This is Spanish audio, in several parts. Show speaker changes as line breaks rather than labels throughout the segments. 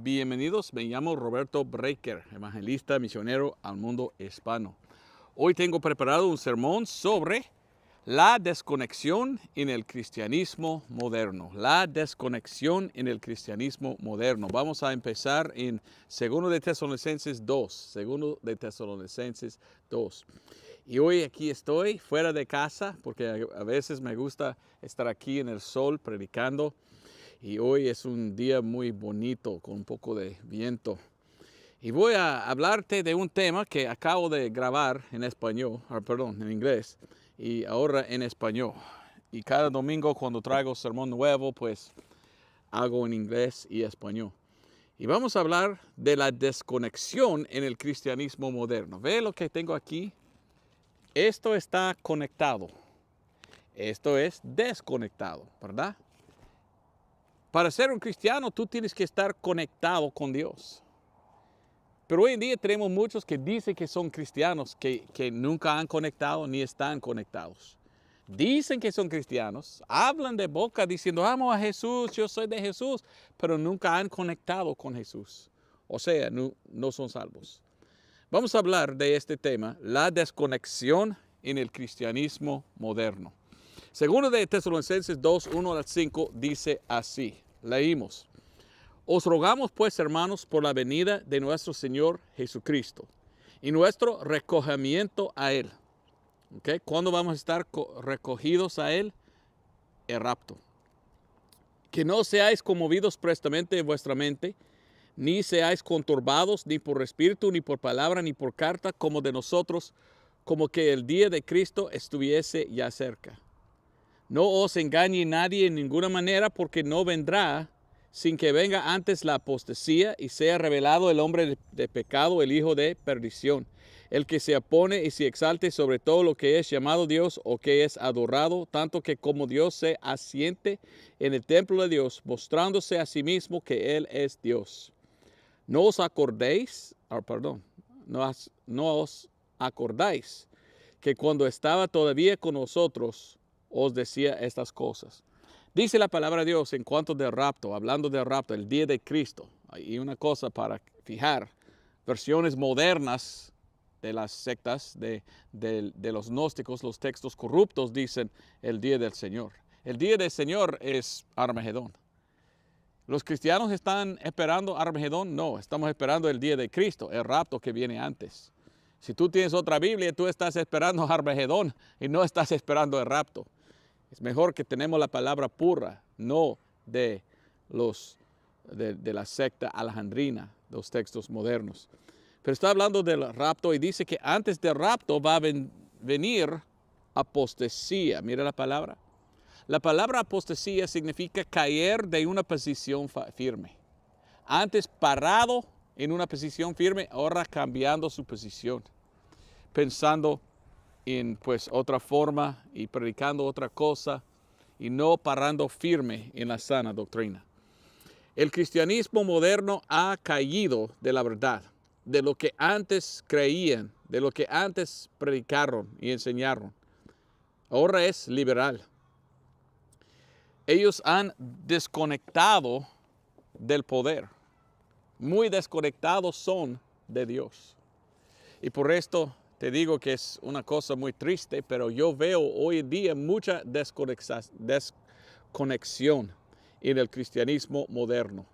Bienvenidos, me llamo Roberto Breaker, evangelista misionero al mundo hispano. Hoy tengo preparado un sermón sobre la desconexión en el cristianismo moderno. La desconexión en el cristianismo moderno. Vamos a empezar en 2 de Tesalonicenses 2. 2 de Tesalonicenses 2. Y hoy aquí estoy fuera de casa porque a veces me gusta estar aquí en el sol predicando. Y hoy es un día muy bonito con un poco de viento. Y voy a hablarte de un tema que acabo de grabar en español, en inglés, y ahora en español. Y cada domingo cuando traigo sermón nuevo, pues hago en inglés y español. Y vamos a hablar de la desconexión en el cristianismo moderno. ¿Ve lo que tengo aquí? Esto está conectado. Esto es desconectado, ¿verdad? Para ser un cristiano, tú tienes que estar conectado con Dios. Pero hoy en día tenemos muchos que dicen que son cristianos, que nunca han conectado ni están conectados. Dicen que son cristianos, hablan de boca diciendo, amo a Jesús, yo soy de Jesús, pero nunca han conectado con Jesús. O sea, no son salvos. Vamos a hablar de este tema, la desconexión en el cristianismo moderno. Segundo de Tesalonicenses 2, 1 al 5 dice así, leímos. Os rogamos pues, hermanos, por la venida de nuestro Señor Jesucristo y nuestro recogimiento a Él. ¿Okay? ¿Cuándo vamos a estar recogidos a Él? El rapto. Que no seáis conmovidos prestamente en vuestra mente, ni seáis conturbados, ni por espíritu, ni por palabra, ni por carta, como de nosotros, como que el día de Cristo estuviese ya cerca. No os engañe nadie en ninguna manera, porque no vendrá sin que venga antes la apostasía y sea revelado el hombre de pecado, el hijo de perdición, el que se opone y se exalte sobre todo lo que es llamado Dios o que es adorado, tanto que como Dios se asiente en el templo de Dios, mostrándose a sí mismo que Él es Dios. No os acordáis que cuando estaba todavía con nosotros, os decía estas cosas. Dice la palabra de Dios en cuanto del rapto, hablando del rapto, el día de Cristo. Hay una cosa para fijar, versiones modernas de las sectas, de los gnósticos, los textos corruptos dicen el día del Señor. El día del Señor es Armagedón. ¿Los cristianos están esperando Armagedón? No, estamos esperando el día de Cristo, el rapto que viene antes. Si tú tienes otra Biblia, tú estás esperando Armagedón y no estás esperando el rapto. Es mejor que tenemos la palabra pura, no de la secta alejandrina, los textos modernos. Pero está hablando del rapto y dice que antes del rapto va a venir apostasía. Mira la palabra. La palabra apostasía significa caer de una posición firme. Antes parado en una posición firme, ahora cambiando su posición. Pensando en pues otra forma y predicando otra cosa y no parando firme en la sana doctrina. El cristianismo moderno ha caído de la verdad, de lo que antes creían, de lo que antes predicaron y enseñaron. Ahora es liberal. Ellos han desconectado del poder. Muy desconectados son de Dios. Y por esto te digo que es una cosa muy triste, pero yo veo hoy en día mucha desconexión en el cristianismo moderno.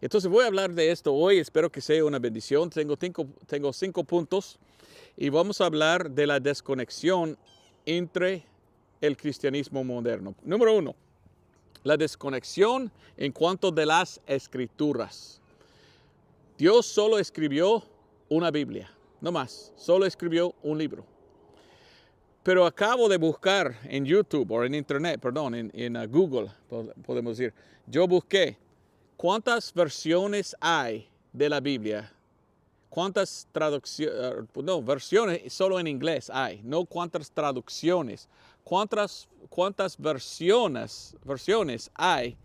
Entonces voy a hablar de esto hoy, espero que sea una bendición. Tengo 5 puntos y vamos a hablar de la desconexión entre el cristianismo moderno. Número 1, la desconexión en cuanto de las escrituras. Dios solo escribió una Biblia. No más, solo escribió un libro. Pero acabo de buscar en YouTube o en Internet, en Google, podemos decir. Yo busqué cuántas versiones hay de la Biblia. Cuántas versiones solo en inglés hay, no cuántas traducciones. Cuántas versiones hay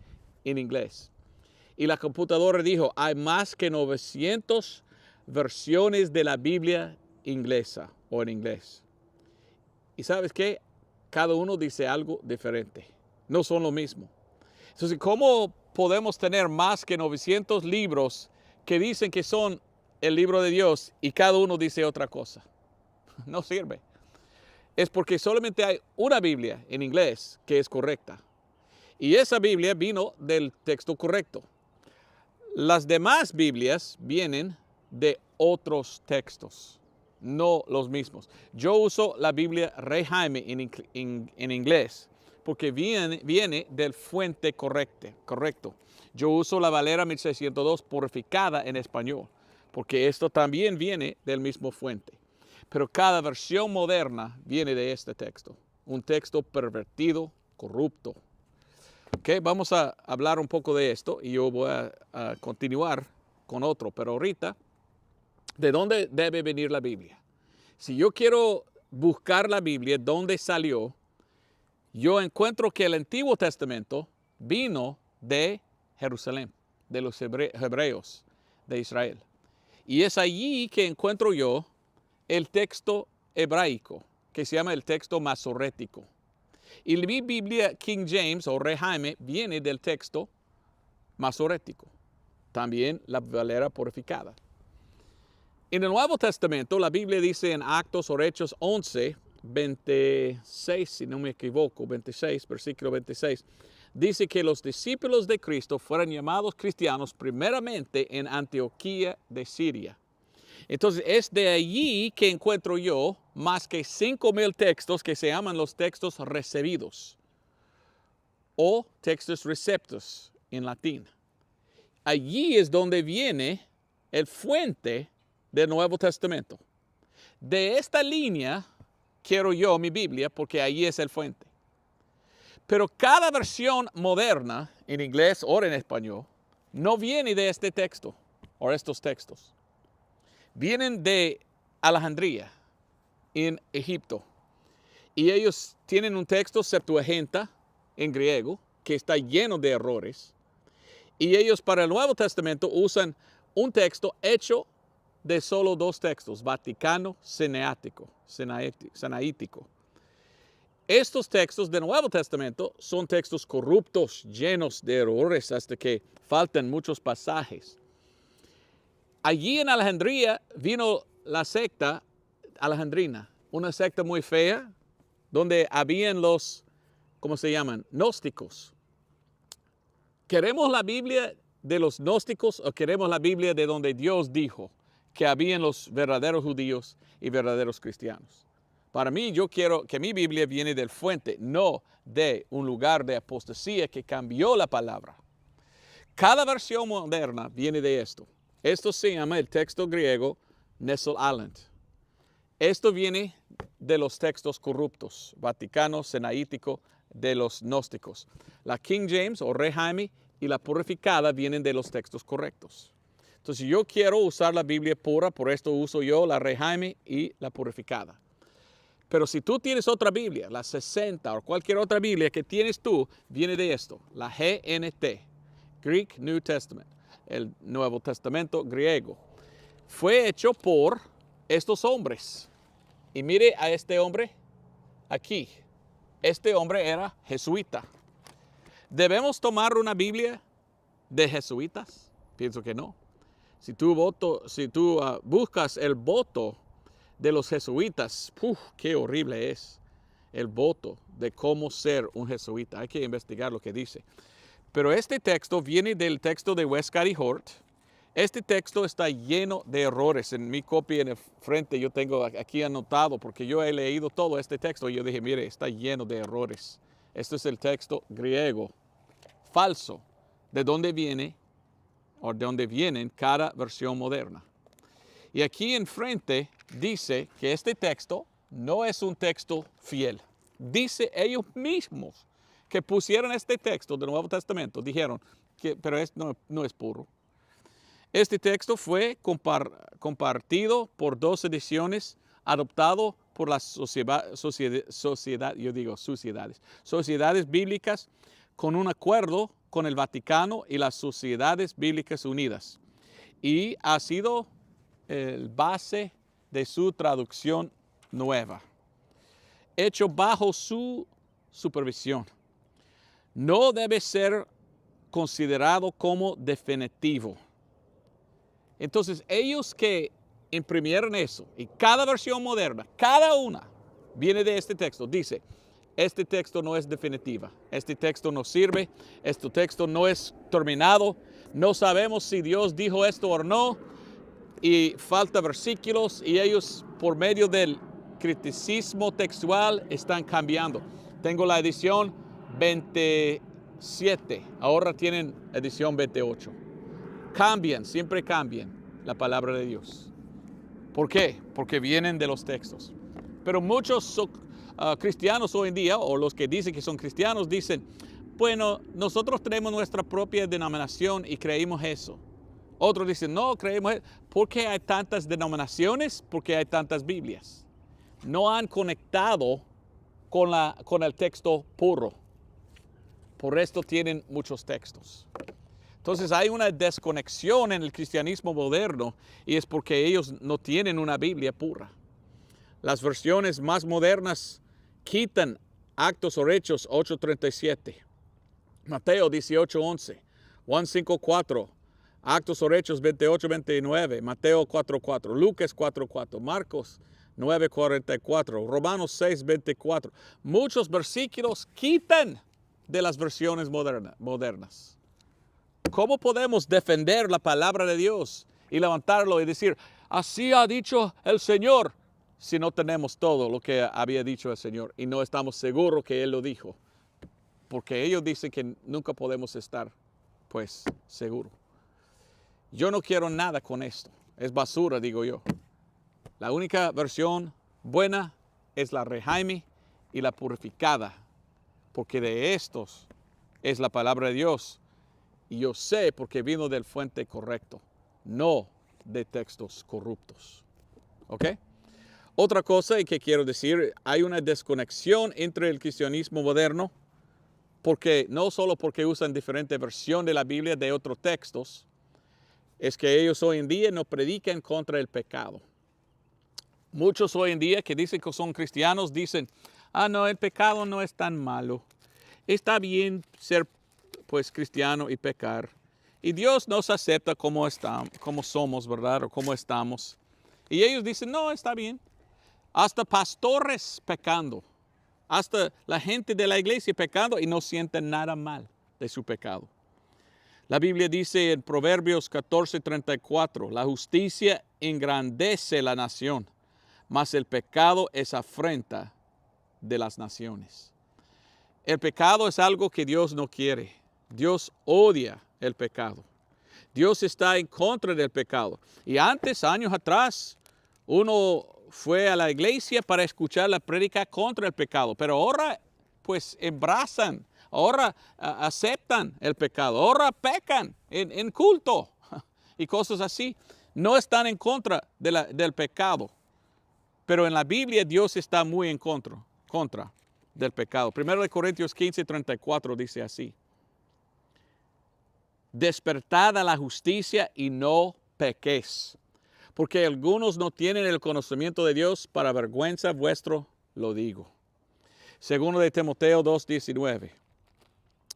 en inglés. Y la computadora dijo, hay más que 900 versiones de la Biblia inglesa o en inglés. Y ¿sabes qué? Cada uno dice algo diferente. No son lo mismo. Entonces, ¿cómo podemos tener más que 900 libros que dicen que son el libro de Dios y cada uno dice otra cosa. No sirve. Es porque solamente hay una Biblia en inglés que es correcta. Y esa Biblia vino del texto correcto. Las demás Biblias vienen de otros textos, no los mismos. Yo uso la Biblia Rey Jaime en inglés porque viene del fuente correcto. Yo uso la Valera 1602 purificada en español porque esto también viene del mismo fuente. Pero cada versión moderna viene de este texto, un texto pervertido, corrupto. Okay, vamos a hablar un poco de esto y yo voy a continuar con otro, pero ahorita, ¿de dónde debe venir la Biblia? Si yo quiero buscar la Biblia, ¿dónde salió? Yo encuentro que el Antiguo Testamento vino de Jerusalén, de los hebreos de Israel. Y es allí que encuentro yo el texto hebraico, que se llama el texto masorético. Y mi Biblia King James o Rey Jaime viene del texto masorético. También la Valera purificada. En el Nuevo Testamento, la Biblia dice en Actos o Hechos 11, 26, si no me equivoco, 26, versículo 26, dice que los discípulos de Cristo fueron llamados cristianos primeramente en Antioquía de Siria. Entonces, es de allí que encuentro yo más que 5,000 textos que se llaman los textos recibidos o textos receptos en latín. Allí es donde viene el fuente del Nuevo Testamento. De esta línea quiero yo mi Biblia porque allí es el fuente. Pero cada versión moderna, en inglés o en español, no viene de este texto o estos textos. Vienen de Alejandría, en Egipto. Y ellos tienen un texto Septuaginta en griego que está lleno de errores. Y ellos para el Nuevo Testamento usan un texto hecho de solo 2 textos, Vaticano Sinaítico. Estos textos del Nuevo Testamento son textos corruptos, llenos de errores, hasta que faltan muchos pasajes. Allí en Alejandría vino la secta alejandrina, una secta muy fea, donde habían los, ¿cómo se llaman? Gnósticos. ¿Queremos la Biblia de los gnósticos o queremos la Biblia de donde Dios dijo que habían los verdaderos judíos y verdaderos cristianos? Para mí, yo quiero que mi Biblia viene del fuente, no de un lugar de apostasía que cambió la palabra. Cada versión moderna viene de esto. Esto se llama el texto griego Nestle Aland. Esto viene de los textos corruptos, Vaticano, Sinaítico, de los gnósticos. La King James o Rey Jaime y la purificada vienen de los textos correctos. Entonces yo quiero usar la Biblia pura, por esto uso yo la Rey Jaime y la purificada. Pero si tú tienes otra Biblia, la 60 o cualquier otra Biblia que tienes tú, viene de esto, la GNT, Greek New Testament, el Nuevo Testamento griego. Fue hecho por estos hombres. Y mire a este hombre aquí. Este hombre era jesuita. ¿Debemos tomar una Biblia de jesuitas? Pienso que no. Si tú buscas el voto de los jesuitas, qué horrible es el voto de cómo ser un jesuita. Hay que investigar lo que dice. Pero este texto viene del texto de Westcott y Hort. Este texto está lleno de errores. En mi copia en el frente yo tengo aquí anotado porque yo he leído todo este texto y yo dije, mire, está lleno de errores. Este es el texto griego falso, de dónde viene o de dónde vienen cada versión moderna. Y aquí enfrente dice que este texto no es un texto fiel. Dice ellos mismos que pusieron este texto del Nuevo Testamento, dijeron, pero no es puro. Este texto fue compartido por 2 ediciones, adoptado por las sociedades bíblicas con un acuerdo con el Vaticano y las Sociedades Bíblicas Unidas. Y ha sido el base de su traducción nueva, hecho bajo su supervisión. No debe ser considerado como definitivo. Entonces, ellos que imprimieron eso, y cada versión moderna, cada una, viene de este texto, dice, este texto no es definitiva, este texto no sirve, este texto no es terminado, no sabemos si Dios dijo esto o no, y falta versículos, y ellos por medio del criticismo textual están cambiando. Tengo la edición 27, ahora tienen edición 28. Cambian, siempre cambian la palabra de Dios. ¿Por qué? Porque vienen de los textos. Pero muchos cristianos hoy en día, o los que dicen que son cristianos, dicen, bueno, nosotros tenemos nuestra propia denominación y creímos eso. Otros dicen, no, creemos eso. ¿Por qué hay tantas denominaciones? Porque hay tantas Biblias. No han conectado con el texto puro. Por esto tienen muchos textos. Entonces hay una desconexión en el cristianismo moderno y es porque ellos no tienen una Biblia pura. Las versiones más modernas quitan Actos o Hechos 8:37, Mateo 18:11, Juan 5:4, Actos o Hechos 28:29, Mateo 4:4, Lucas 4:4, Marcos 9:44, Romanos 6:24. Muchos versículos quitan de las versiones modernas. ¿Cómo podemos defender la palabra de Dios y levantarlo y decir, así ha dicho el Señor, si no tenemos todo lo que había dicho el Señor y no estamos seguros que Él lo dijo? Porque ellos dicen que nunca podemos estar, pues, seguros. Yo no quiero nada con esto. Es basura, digo yo. La única versión buena es la Rehaimi y la purificada, porque de estos es la palabra de Dios. Y yo sé porque vino del fuente correcto, no de textos corruptos. ¿Ok? Otra cosa que quiero decir, hay una desconexión entre el cristianismo moderno, porque no solo porque usan diferente versión de la Biblia de otros textos, es que ellos hoy en día no predican contra el pecado. Muchos hoy en día que dicen que son cristianos dicen, no, el pecado no es tan malo. Está bien ser pues cristiano y pecar. Y Dios nos acepta como somos, ¿verdad? O como estamos. Y ellos dicen, no, está bien. Hasta pastores pecando. Hasta la gente de la iglesia pecando y no sienten nada mal de su pecado. La Biblia dice en Proverbios 14:34, la justicia engrandece la nación, mas el pecado es afrenta de las naciones. El pecado es algo que Dios no quiere. Dios odia el pecado. Dios está en contra del pecado. Y antes, años atrás, uno fue a la iglesia para escuchar la prédica contra el pecado. Pero ahora, pues, embrazan, ahora aceptan el pecado, ahora pecan en culto y cosas así. No están en contra del pecado. Pero en la Biblia Dios está muy en contra del pecado. 1 Corintios 15:34 dice así. Despertad a la justicia y no pequéis, porque algunos no tienen el conocimiento de Dios, para vergüenza vuestro lo digo. Segundo de Timoteo 2:19.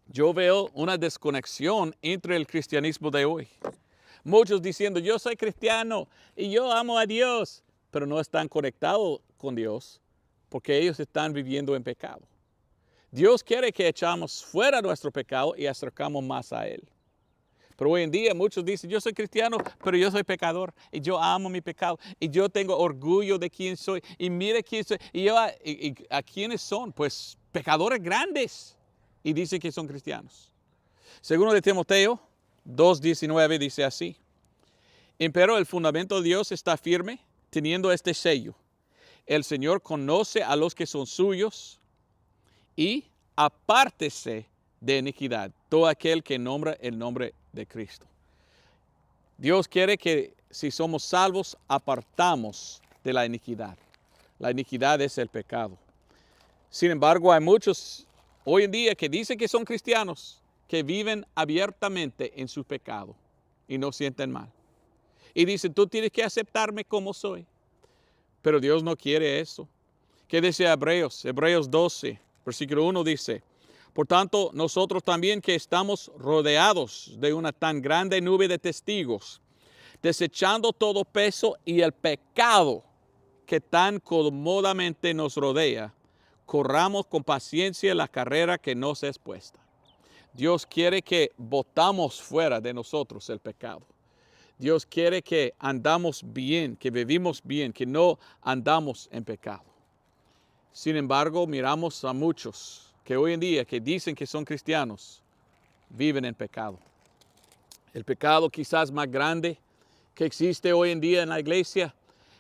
Yo veo una desconexión entre el cristianismo de hoy. Muchos diciendo, yo soy cristiano y yo amo a Dios, pero no están conectados con Dios porque ellos están viviendo en pecado. Dios quiere que echamos fuera nuestro pecado y acercamos más a Él. Pero hoy en día muchos dicen, yo soy cristiano, pero yo soy pecador y yo amo mi pecado y yo tengo orgullo de quién soy y mire quién soy. ¿Y a quiénes son? Pues pecadores grandes y dicen que son cristianos. Segundo de Timoteo 2:19 dice así. Empero el fundamento de Dios está firme, teniendo este sello. El Señor conoce a los que son suyos y apártese de iniquidad todo aquel que nombra el nombre de Cristo. Dios quiere que si somos salvos, apartamos de la iniquidad. La iniquidad es el pecado. Sin embargo, hay muchos hoy en día que dicen que son cristianos, que viven abiertamente en su pecado y no sienten mal. Y dicen, tú tienes que aceptarme como soy. Pero Dios no quiere eso. ¿Qué dice Hebreos? Hebreos 12, versículo 1 dice, Por tanto, nosotros también que estamos rodeados de una tan grande nube de testigos, desechando todo peso y el pecado que tan cómodamente nos rodea, corramos con paciencia la carrera que nos es puesta. Dios quiere que botamos fuera de nosotros el pecado. Dios quiere que andamos bien, que vivimos bien, que no andamos en pecado. Sin embargo, miramos a muchos que hoy en día, que dicen que son cristianos, viven en pecado. El pecado quizás más grande que existe hoy en día en la iglesia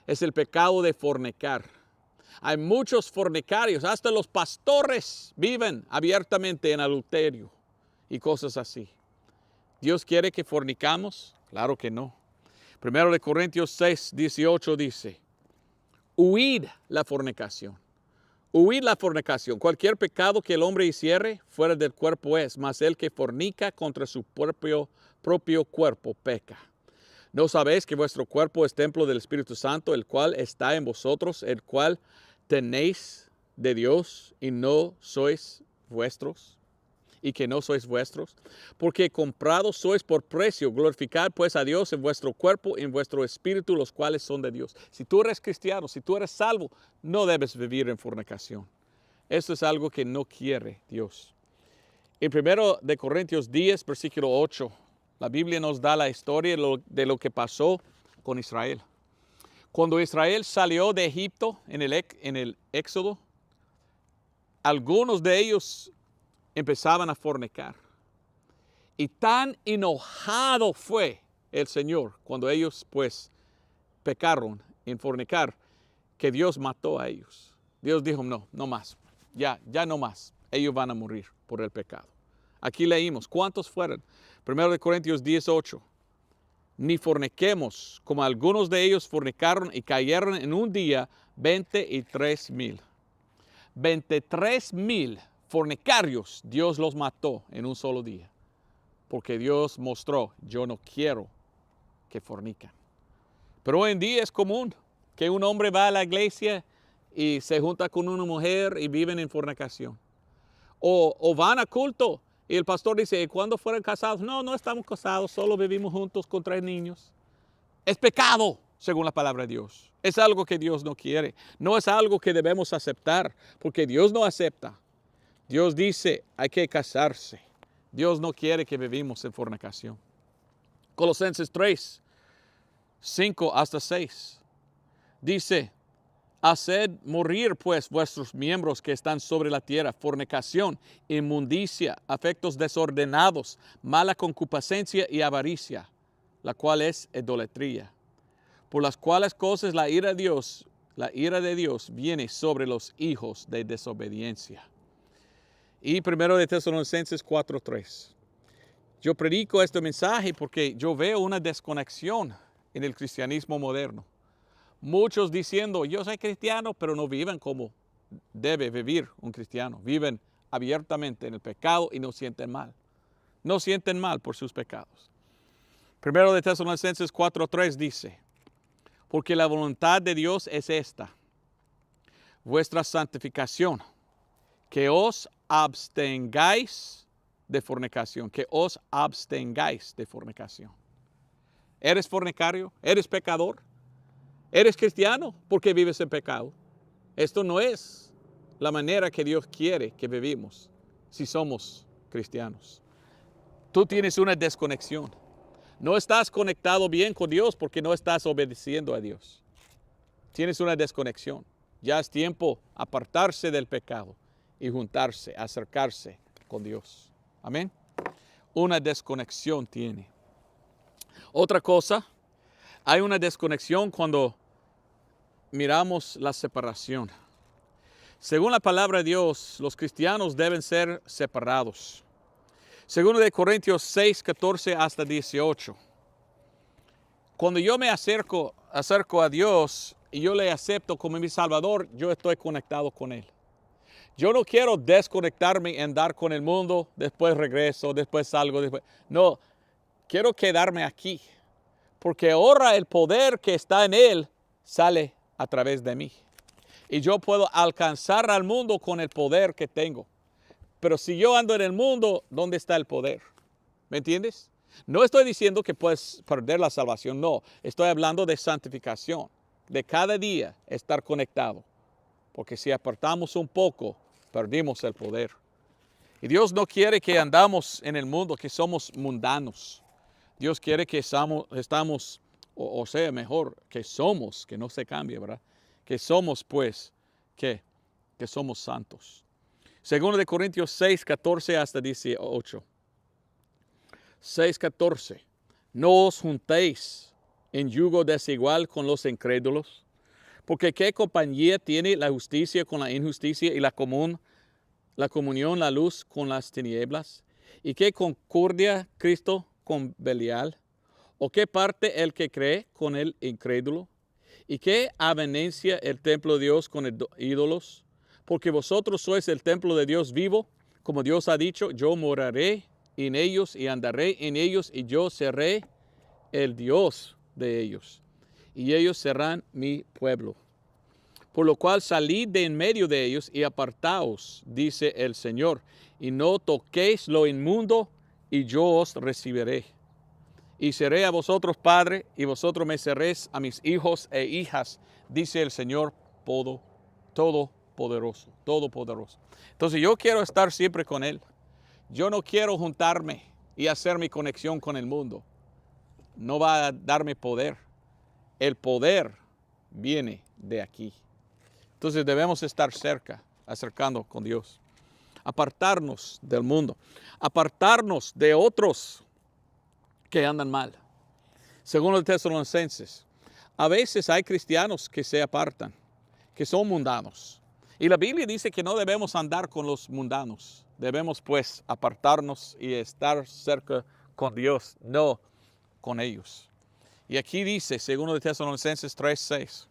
es el pecado de fornicar. Hay muchos fornicarios, hasta los pastores viven abiertamente en adulterio y cosas así. ¿Dios quiere que fornicamos? Claro que no. 1 Corintios 6, 18 dice, huid la fornicación. Huid la fornicación. Cualquier pecado que el hombre hiciere fuera del cuerpo es, mas el que fornica contra su propio cuerpo peca. ¿No sabéis que vuestro cuerpo es templo del Espíritu Santo, el cual está en vosotros, el cual tenéis de Dios y no sois vuestros? Y que no sois vuestros, porque comprados sois por precio. Glorificad pues a Dios en vuestro cuerpo y en vuestro espíritu, los cuales son de Dios. Si tú eres cristiano, si tú eres salvo, no debes vivir en fornicación. Esto es algo que no quiere Dios. En 1 Corintios 10, versículo 8, la Biblia nos da la historia de lo que pasó con Israel. Cuando Israel salió de Egipto en el Éxodo, algunos de ellos empezaban a fornicar. Y tan enojado fue el Señor cuando ellos pues pecaron en fornicar, que Dios mató a ellos. Dios dijo, no más, ya no más. Ellos van a morir por el pecado. Aquí leímos, ¿cuántos fueron? 1 Corintios 18. Ni forniquemos, como algunos de ellos fornicaron y cayeron en un día 23,000. 23,000 fornicarios, Dios los mató en un solo día. Porque Dios mostró, yo no quiero que forniquen. Pero hoy en día es común que un hombre va a la iglesia y se junta con una mujer y viven en fornicación. O van a culto y el pastor dice, ¿cuándo fueron casados? No estamos casados, solo vivimos juntos con 3 niños. Es pecado, según la palabra de Dios. Es algo que Dios no quiere. No es algo que debemos aceptar, porque Dios no acepta. Dios dice, hay que casarse. Dios no quiere que vivimos en fornicación. Colosenses 3, 5 hasta 6. Dice, haced morir pues vuestros miembros que están sobre la tierra, fornicación, inmundicia, afectos desordenados, mala concupiscencia y avaricia, la cual es idolatría. Por las cuales cosas la ira de Dios viene sobre los hijos de desobediencia. Y 1 Tesalonicenses 4:3. Yo predico este mensaje porque yo veo una desconexión en el cristianismo moderno. Muchos diciendo, yo soy cristiano, pero no viven como debe vivir un cristiano. Viven abiertamente en el pecado y no sienten mal. No sienten mal por sus pecados. 1 Tesalonicenses 4:3 dice, porque la voluntad de Dios es esta, vuestra santificación, que os abstengáis de fornicación, que os abstengáis de fornicación. ¿Eres fornicario? ¿Eres pecador? ¿Eres cristiano? ¿Por qué vives en pecado? Esto no es la manera que Dios quiere que vivimos si somos cristianos. Tú tienes una desconexión. No estás conectado bien con Dios porque no estás obedeciendo a Dios. Tienes una desconexión. Ya es tiempo apartarse del pecado y juntarse, acercarse con Dios. Amén. Una desconexión tiene. Otra cosa, hay una desconexión cuando miramos la separación. Según la palabra de Dios, los cristianos deben ser separados. Segundo de Corintios 6, 14 hasta 18. Cuando yo me acerco a Dios y yo le acepto como mi Salvador, yo estoy conectado con Él. Yo no quiero desconectarme y andar con el mundo, después regreso, después salgo, después. No, quiero quedarme aquí, porque ahora el poder que está en Él sale a través de mí. Y yo puedo alcanzar al mundo con el poder que tengo. Pero si yo ando en el mundo, ¿dónde está el poder? ¿Me entiendes? No estoy diciendo que puedes perder la salvación, no. Estoy hablando de santificación, de cada día estar conectado. Porque si apartamos un poco, perdimos el poder. Y Dios no quiere que andamos en el mundo, que somos mundanos. Dios quiere que estamos, o sea, mejor, que somos, que no se cambie, ¿verdad? Que somos, pues, ¿qué? Que somos santos. Segundo de Corintios 6, 14 hasta 18. 6, 14. No os juntéis en yugo desigual con los incrédulos, porque ¿qué compañía tiene la justicia con la injusticia y la comunión, la luz con las tinieblas? ¿Y qué concordia Cristo con Belial? ¿O qué parte el que cree con el incrédulo? ¿Y qué avenencia el templo de Dios con ídolos? Porque vosotros sois el templo de Dios vivo, como Dios ha dicho, yo moraré en ellos y andaré en ellos y yo seré el Dios de ellos. Y ellos serán mi pueblo. Por lo cual salid de en medio de ellos y apartaos, dice el Señor, y no toquéis lo inmundo, y yo os recibiré. Y seré a vosotros padre, y vosotros me seréis a mis hijos e hijas, dice el Señor Todopoderoso. Entonces yo quiero estar siempre con Él. Yo no quiero juntarme y hacer mi conexión con el mundo. No va a darme poder. El poder viene de aquí. Entonces debemos estar cerca, acercando con Dios. Apartarnos del mundo. Apartarnos de otros que andan mal. Según los Tesalonicenses, a veces hay cristianos que se apartan, que son mundanos. Y la Biblia dice que no debemos andar con los mundanos. Debemos pues apartarnos y estar cerca con Dios, no con ellos. Y aquí dice, según los Tesalonicenses 3:6,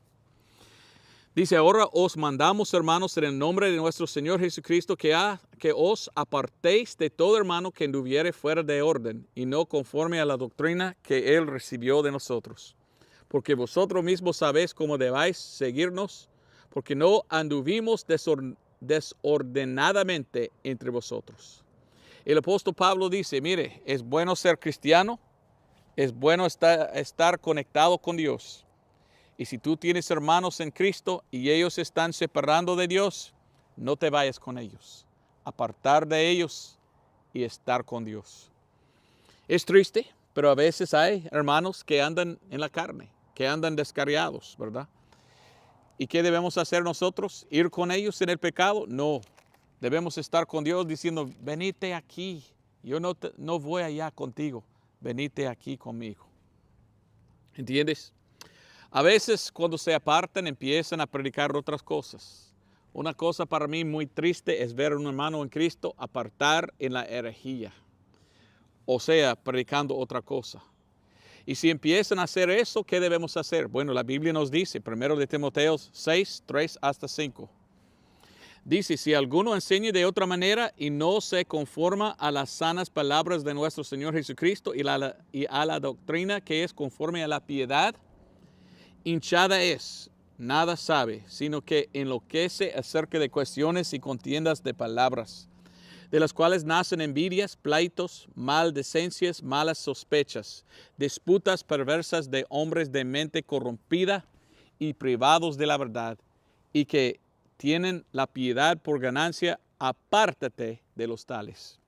dice, ahora os mandamos, hermanos, en el nombre de nuestro Señor Jesucristo, que os apartéis de todo hermano que anduviere fuera de orden y no conforme a la doctrina que él recibió de nosotros. Porque vosotros mismos sabéis cómo debáis seguirnos, porque no anduvimos desordenadamente entre vosotros. El apóstol Pablo dice, mire, es bueno ser cristiano, es bueno estar conectado con Dios. Y si tú tienes hermanos en Cristo y ellos se están separando de Dios, no te vayas con ellos. Apartar de ellos y estar con Dios. Es triste, pero a veces hay hermanos que andan en la carne, que andan descarriados, ¿verdad? ¿Y qué debemos hacer nosotros? ¿Ir con ellos en el pecado? No. Debemos estar con Dios diciendo, venite aquí. Yo no voy allá contigo. Venite aquí conmigo. ¿Entiendes? A veces cuando se apartan empiezan a predicar otras cosas. Una cosa para mí muy triste es ver a un hermano en Cristo apartar en la herejía. O sea, predicando otra cosa. Y si empiezan a hacer eso, ¿qué debemos hacer? Bueno, la Biblia nos dice, 1 de Timoteo 6, 3 hasta 5. Dice, si alguno enseña de otra manera y no se conforma a las sanas palabras de nuestro Señor Jesucristo y a la doctrina que es conforme a la piedad, hinchada es, nada sabe, sino que enloquece acerca de cuestiones y contiendas de palabras, de las cuales nacen envidias, pleitos, maldicencias, malas sospechas, disputas perversas de hombres de mente corrompida y privados de la verdad, y que tienen la piedad por ganancia. Apártate de los tales.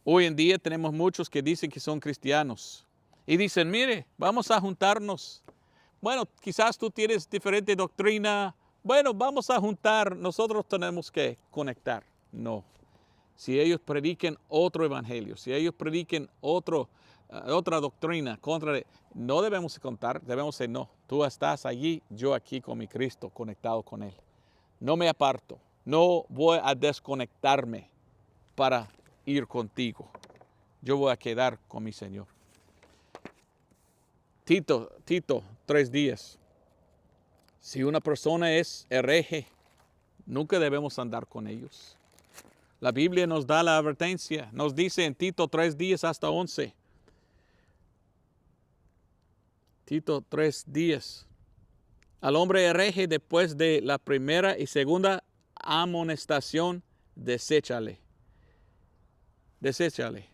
Hoy en día tenemos muchos que dicen que son cristianos y dicen, mire, vamos a juntarnos. Bueno, quizás tú tienes diferente doctrina. Bueno, vamos a juntar. Nosotros tenemos que conectar. No. Si ellos prediquen otro evangelio, si ellos prediquen otra doctrina no debemos contar, debemos decir, no, tú estás allí, yo aquí con mi Cristo, conectado con Él. No me aparto, no voy a desconectarme para ir contigo. Yo voy a quedar con mi Señor. Tito 3:10. Si una persona es hereje, nunca debemos andar con ellos. La Biblia nos da la advertencia, nos dice en Tito 3:10 hasta 11. Tito 3:10. Al hombre hereje después de la primera y segunda amonestación, deséchale. deséchale,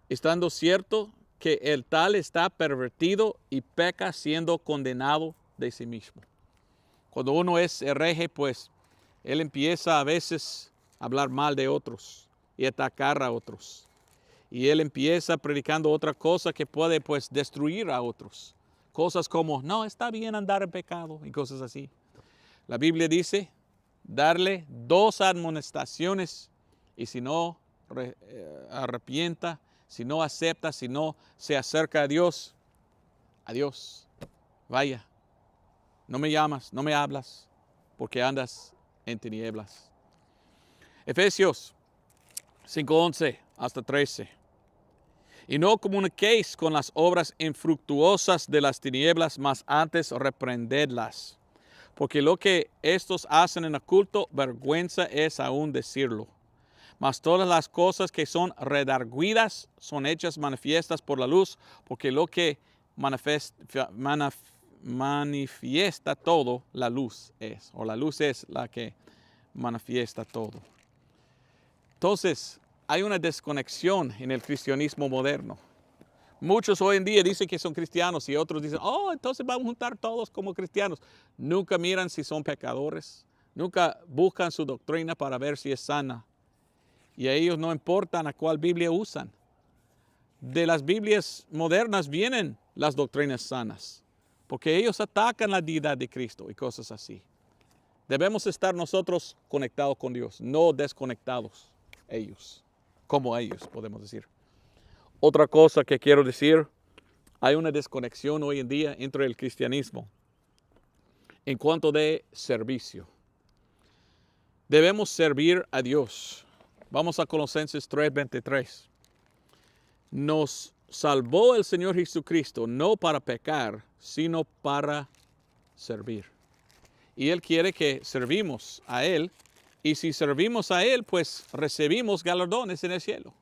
estando cierto que el tal está pervertido y peca siendo condenado de sí mismo. Cuando uno es hereje, pues él empieza a veces a hablar mal de otros y atacar a otros. Y él empieza predicando otra cosa que puede pues destruir a otros. Cosas como, no, está bien andar en pecado y cosas así. La Biblia dice, darle 2 amonestaciones y si no arrepienta, si no acepta, si no se acerca a Dios, adiós, vaya, no me llamas, no me hablas, porque andas en tinieblas. Efesios 5:11 hasta 13. Y no comuniquéis con las obras infructuosas de las tinieblas, mas antes reprendedlas. Porque lo que estos hacen en oculto, vergüenza es aún decirlo. Mas todas las cosas que son redargüidas son hechas manifiestas por la luz, porque lo que manifiesta todo, la luz es, o la luz es la que manifiesta todo. Entonces, hay una desconexión en el cristianismo moderno. Muchos hoy en día dicen que son cristianos y otros dicen, oh, entonces vamos a juntar todos como cristianos. Nunca miran si son pecadores, nunca buscan su doctrina para ver si es sana. Y a ellos no importan a cuál Biblia usan. De las Biblias modernas vienen las doctrinas sanas, porque ellos atacan la deidad de Cristo y cosas así. Debemos estar nosotros conectados con Dios, no desconectados ellos, como ellos podemos decir. Otra cosa que quiero decir, hay una desconexión hoy en día entre el cristianismo en cuanto de servicio. Debemos servir a Dios. Vamos a Colosenses 3:23. Nos salvó el Señor Jesucristo no para pecar, sino para servir. Y Él quiere que servimos a Él. Y si servimos a Él, pues recibimos galardones en el cielo.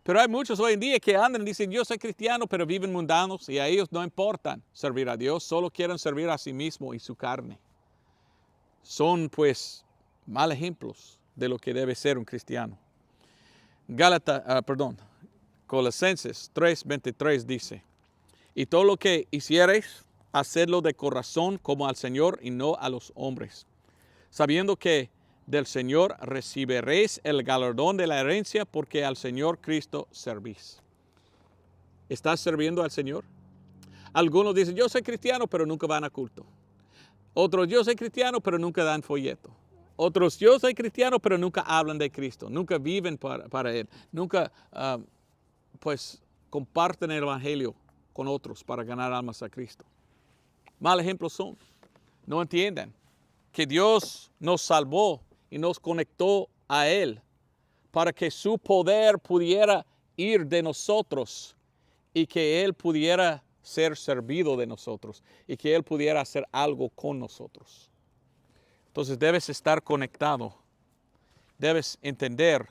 Pero hay muchos hoy en día que andan y dicen, yo soy cristiano, pero viven mundanos y a ellos no importan servir a Dios, solo quieren servir a sí mismo y su carne. Son pues mal ejemplos de lo que debe ser un cristiano. Colosenses 3:23 dice, y todo lo que hiciereis, hacedlo de corazón como al Señor y no a los hombres, sabiendo que del Señor recibiréis el galardón de la herencia, porque al Señor Cristo servís. ¿Estás sirviendo al Señor? Algunos dicen, yo soy cristiano, pero nunca van a culto. Otros, yo soy cristiano, pero nunca dan folleto. Otros, yo soy cristiano, pero nunca hablan de Cristo. Nunca viven para Él. Nunca, pues, comparten el Evangelio con otros para ganar almas a Cristo. Mal ejemplos son. No entienden que Dios nos salvó y nos conectó a Él para que su poder pudiera ir de nosotros y que Él pudiera ser servido de nosotros y que Él pudiera hacer algo con nosotros. Entonces debes estar conectado, debes entender,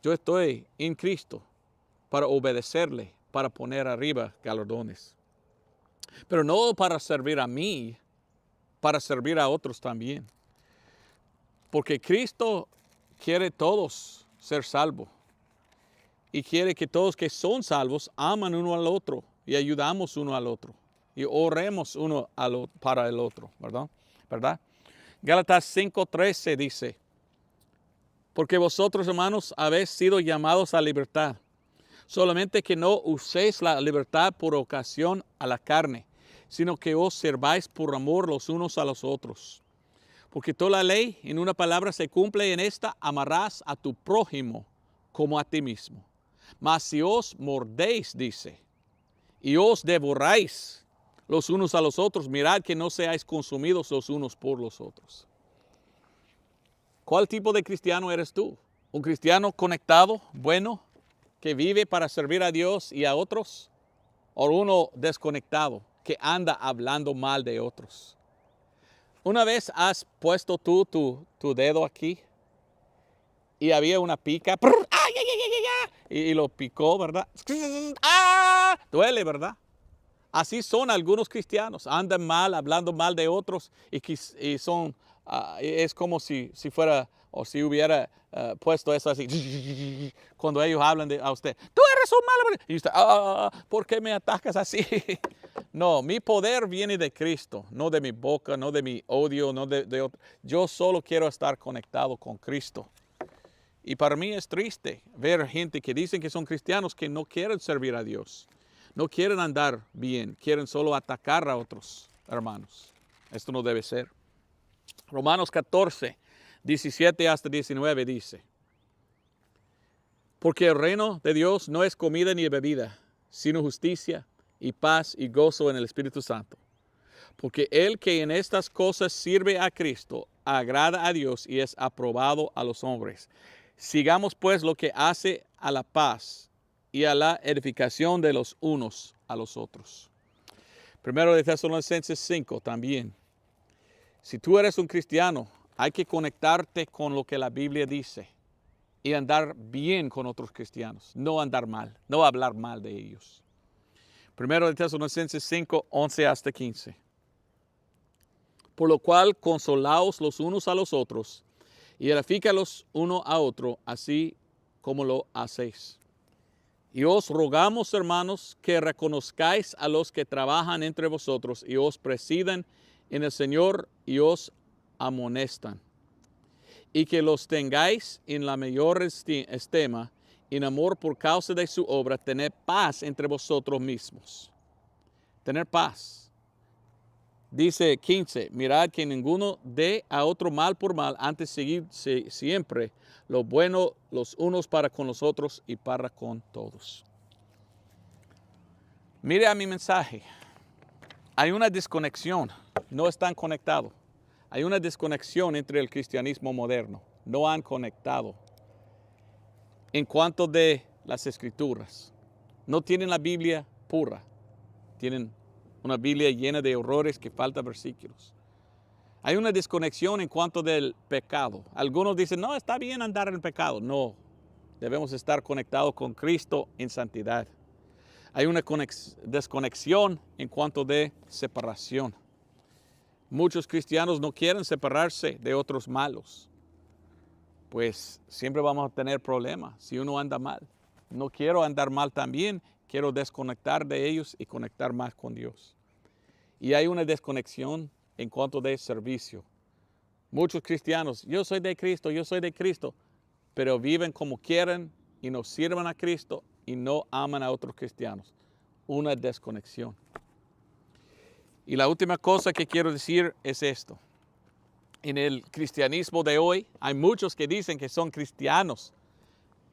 yo estoy en Cristo para obedecerle, para poner arriba galardones. Pero no para servir a mí, para servir a otros también. Porque Cristo quiere todos ser salvos. Y quiere que todos que son salvos aman uno al otro y ayudamos uno al otro. Y oremos uno para el otro, ¿verdad? Gálatas 5:13 dice, porque vosotros, hermanos, habéis sido llamados a libertad. Solamente que no uséis la libertad por ocasión a la carne, sino que os serváis por amor los unos a los otros. Porque toda la ley, en una palabra, se cumple en esta: amarás a tu prójimo como a ti mismo. Mas si os mordéis, dice, y os devoráis los unos a los otros, mirad que no seáis consumidos los unos por los otros. ¿Cuál tipo de cristiano eres tú? ¿Un cristiano conectado, bueno, que vive para servir a Dios y a otros? ¿O uno desconectado, que anda hablando mal de otros? ¿Una vez has puesto tú tu dedo aquí y había una pica y lo picó, verdad? Duele, ¿verdad? Así son algunos cristianos, andan mal, hablando mal de otros y son es como si fuera o si hubiera puesto eso así, cuando ellos hablan a usted, tú eres un malo, y usted, ¿por qué me atacas así? No, mi poder viene de Cristo, no de mi boca, no de mi odio, no de otro. Yo solo quiero estar conectado con Cristo. Y para mí es triste ver gente que dicen que son cristianos que no quieren servir a Dios, no quieren andar bien, quieren solo atacar a otros hermanos. Esto no debe ser. Romanos 14, 17 hasta 19 dice, porque el reino de Dios no es comida ni bebida, sino justicia y paz y gozo en el Espíritu Santo. Porque el que en estas cosas sirve a Cristo, agrada a Dios y es aprobado a los hombres. Sigamos pues lo que hace a la paz y a la edificación de los unos a los otros. Primero de Tesalonicenses 5 también. Si tú eres un cristiano, hay que conectarte con lo que la Biblia dice y andar bien con otros cristianos, no andar mal, no hablar mal de ellos. Primero de Tesalonicenses 5, 11 hasta 15. Por lo cual consolaos los unos a los otros y edifícalos uno a otro, así como lo hacéis. Y os rogamos, hermanos, que reconozcáis a los que trabajan entre vosotros y os presidan en el Señor y os amonestan. Y que los tengáis en la mayor estima, en amor por causa de su obra, tener paz entre vosotros mismos. Tener paz. Dice 15, mirad que ninguno dé a otro mal por mal, antes seguid siempre lo bueno los unos para con los otros y para con todos. Mire a mi mensaje. Hay una desconexión, no están conectados. Hay una desconexión entre el cristianismo moderno, no han conectado. En cuanto de las escrituras, no tienen la Biblia pura, tienen una Biblia llena de errores que falta versículos. Hay una desconexión en cuanto del pecado. Algunos dicen, no, está bien andar en el pecado. No, debemos estar conectados con Cristo en santidad. Hay una desconexión en cuanto de separación. Muchos cristianos no quieren separarse de otros malos. Pues siempre vamos a tener problemas si uno anda mal. No quiero andar mal también, quiero desconectar de ellos y conectar más con Dios. Y hay una desconexión en cuanto de servicio. Muchos cristianos, yo soy de Cristo, pero viven como quieren y no sirven a Cristo y no aman a otros cristianos. Una desconexión. Y la última cosa que quiero decir es esto. En el cristianismo de hoy hay muchos que dicen que son cristianos,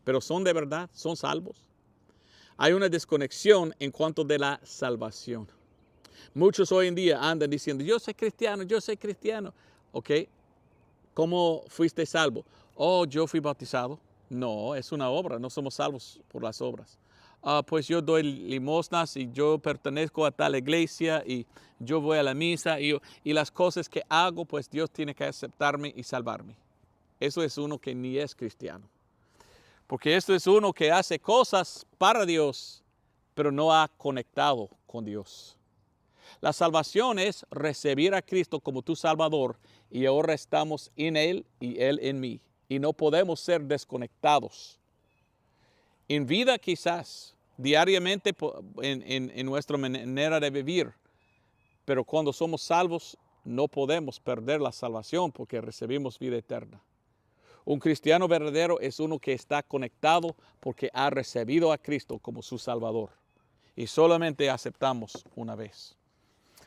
pero son de verdad, son salvos. Hay una desconexión en cuanto de la salvación. Muchos hoy en día andan diciendo, yo soy cristiano. Ok, ¿cómo fuiste salvo? Oh, yo fui bautizado. No, es una obra, no somos salvos por las obras. Pues yo doy limosnas y yo pertenezco a tal iglesia y yo voy a la misa y las cosas que hago, pues Dios tiene que aceptarme y salvarme. Eso es uno que ni es cristiano. Porque esto es uno que hace cosas para Dios, pero no ha conectado con Dios. La salvación es recibir a Cristo como tu Salvador y ahora estamos en Él y Él en mí. Y no podemos ser desconectados. En vida quizás, diariamente en nuestra manera de vivir, pero cuando somos salvos no podemos perder la salvación porque recibimos vida eterna. Un cristiano verdadero es uno que está conectado porque ha recibido a Cristo como su Salvador. Y solamente aceptamos una vez.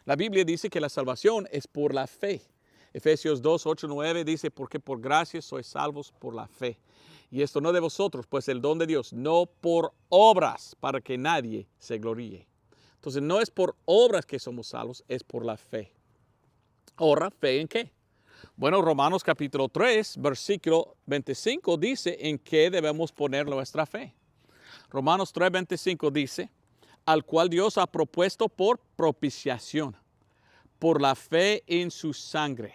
La Biblia dice que la salvación es por la fe. Efesios 2, 8, 9 dice, porque por gracia sois salvos por la fe. Y esto no de vosotros, pues el don de Dios, no por obras para que nadie se gloríe. Entonces no es por obras que somos salvos, es por la fe. Ahora, ¿fe en qué? Bueno, Romanos capítulo 3, versículo 25 dice en qué debemos poner nuestra fe. Romanos 3, 25 dice, al cual Dios ha propuesto por propiciación, por la fe en su sangre,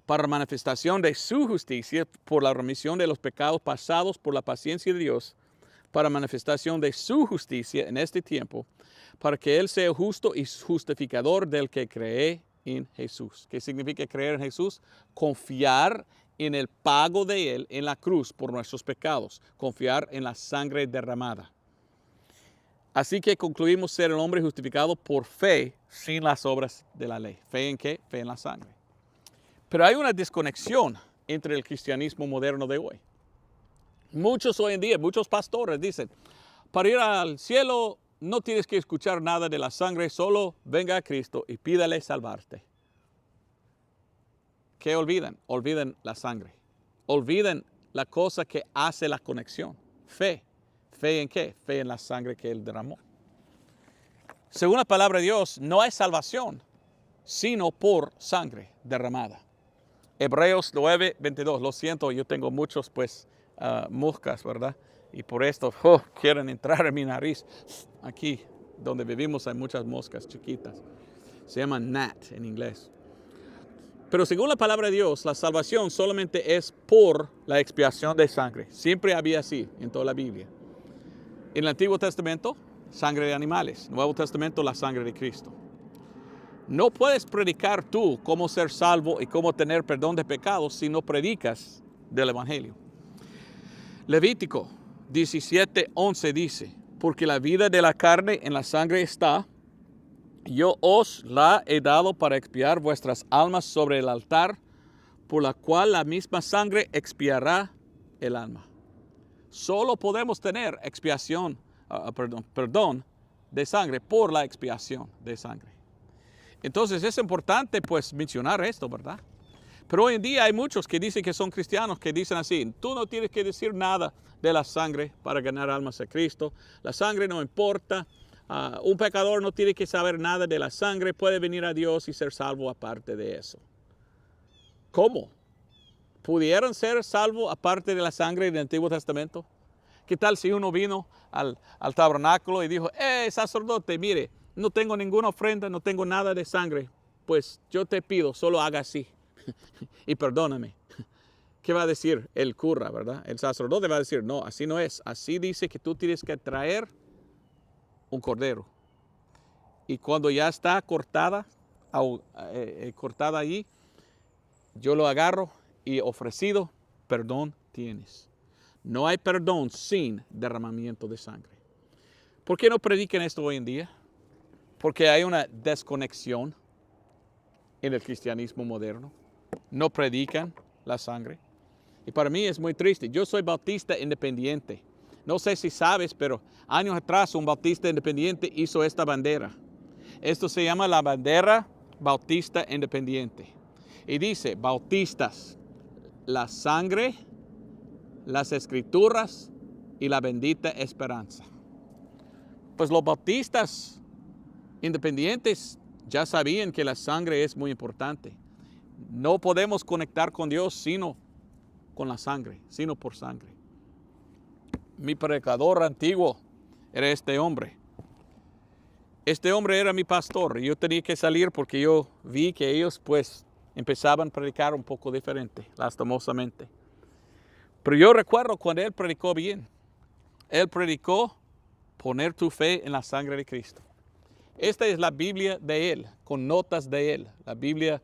para manifestación de su justicia, por la remisión de los pecados pasados, por la paciencia de Dios, para manifestación de su justicia en este tiempo, para que Él sea justo y justificador del que cree en Jesús. ¿Qué significa creer en Jesús? Confiar en el pago de Él en la cruz por nuestros pecados. Confiar en la sangre derramada. Así que concluimos ser el hombre justificado por fe sin las obras de la ley. ¿Fe en qué? Fe en la sangre. Pero hay una desconexión entre el cristianismo moderno de hoy. Muchos hoy en día, muchos pastores dicen, para ir al cielo no tienes que escuchar nada de la sangre, solo venga a Cristo y pídale salvarte. ¿Qué olvidan? Olvidan la sangre. Olvidan la cosa que hace la conexión. Fe. ¿Fe en qué? Fe en la sangre que Él derramó. Según la palabra de Dios, no hay salvación, sino por sangre derramada. Hebreos 9:22. Lo siento, yo tengo muchos, moscas, ¿verdad? Y por esto, quieren entrar en mi nariz. Aquí, donde vivimos, hay muchas moscas chiquitas. Se llaman gnat en inglés. Pero según la palabra de Dios, la salvación solamente es por la expiación de sangre. Siempre había así en toda la Biblia. En el Antiguo Testamento, sangre de animales. Nuevo Testamento, la sangre de Cristo. No puedes predicar tú cómo ser salvo y cómo tener perdón de pecados si no predicas del Evangelio. Levítico 17:11 dice, porque la vida de la carne en la sangre está, yo os la he dado para expiar vuestras almas sobre el altar, por la cual la misma sangre expiará el alma. Solo podemos tener perdón de sangre por la expiación de sangre. Entonces es importante mencionar esto, ¿verdad? Pero hoy en día hay muchos que dicen que son cristianos, que dicen así, tú no tienes que decir nada de la sangre para ganar almas a Cristo. La sangre no importa. Un pecador no tiene que saber nada de la sangre, puede venir a Dios y ser salvo aparte de eso. ¿Cómo? ¿Pudieron ser salvos aparte de la sangre del Antiguo Testamento? ¿Qué tal si uno vino al tabernáculo y dijo, sacerdote, mire, no tengo ninguna ofrenda, no tengo nada de sangre, pues yo te pido, solo haga así y perdóname? ¿Qué va a decir el cura, verdad? El sacerdote va a decir, no, así no es. Así dice que tú tienes que traer un cordero. Y cuando ya está cortada allí, yo lo agarro y ofrecido, perdón tienes. No hay perdón sin derramamiento de sangre. ¿Por qué no predican esto hoy en día? Porque hay una desconexión en el cristianismo moderno. No predican la sangre. Y para mí es muy triste. Yo soy bautista independiente. No sé si sabes, pero años atrás un bautista independiente hizo esta bandera. Esto se llama la bandera bautista independiente. Y dice, bautistas, la sangre, las escrituras y la bendita esperanza. Pues los bautistas independientes ya sabían que la sangre es muy importante. No podemos conectar con Dios sino con la sangre, sino por sangre. Mi predicador antiguo era este hombre. Este hombre era mi pastor y yo tenía que salir porque yo vi que ellos empezaban a predicar un poco diferente, lastimosamente. Pero yo recuerdo cuando él predicó bien. Él predicó poner tu fe en la sangre de Cristo. Esta es la Biblia de él, con notas de él. La Biblia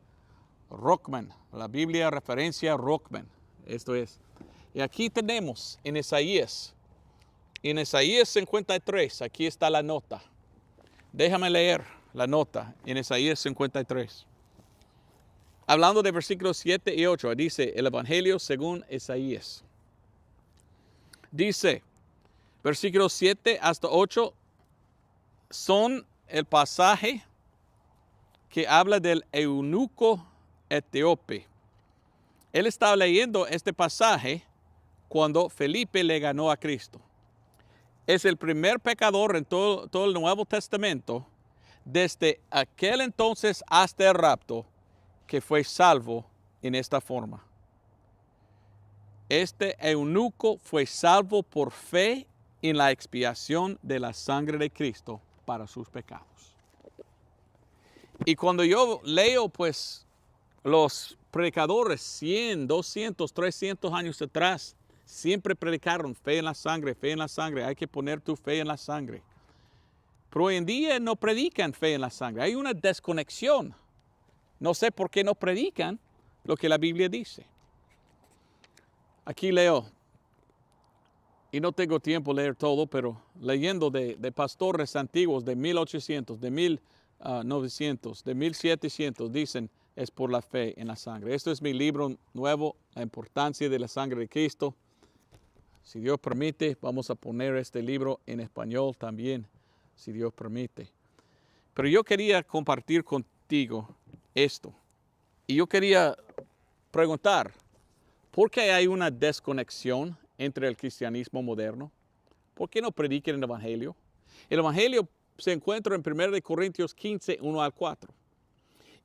Rockman, la Biblia referencia Rockman. Esto es. Y aquí tenemos en Isaías 53, aquí está la nota. Déjame leer la nota en Isaías 53. Hablando de versículos 7 y 8, dice el Evangelio según Isaías. Dice, versículos 7 hasta 8 son el pasaje que habla del eunuco etíope. Él estaba leyendo este pasaje cuando Felipe le ganó a Cristo. Es el primer pecador en todo el Nuevo Testamento, desde aquel entonces hasta el rapto, que fue salvo en esta forma. Este eunuco fue salvo por fe en la expiación de la sangre de Cristo para sus pecados. Y cuando yo leo, los predicadores 100, 200, 300 años atrás, siempre predicaron fe en la sangre, hay que poner tu fe en la sangre. Pero hoy en día no predican fe en la sangre, hay una desconexión No sé por qué no predican lo que la Biblia dice. Aquí leo, y no tengo tiempo de leer todo, pero leyendo de pastores antiguos de 1800, de 1900, de 1700, dicen, es por la fe en la sangre. Esto es mi libro nuevo, La importancia de la sangre de Cristo. Si Dios permite, vamos a poner este libro en español también, si Dios permite. Pero yo quería compartir contigo esto. Y yo quería preguntar, ¿por qué hay una desconexión entre el cristianismo moderno? ¿Por qué no predican el Evangelio? El Evangelio se encuentra en 1 Corintios 15, 1 al 4.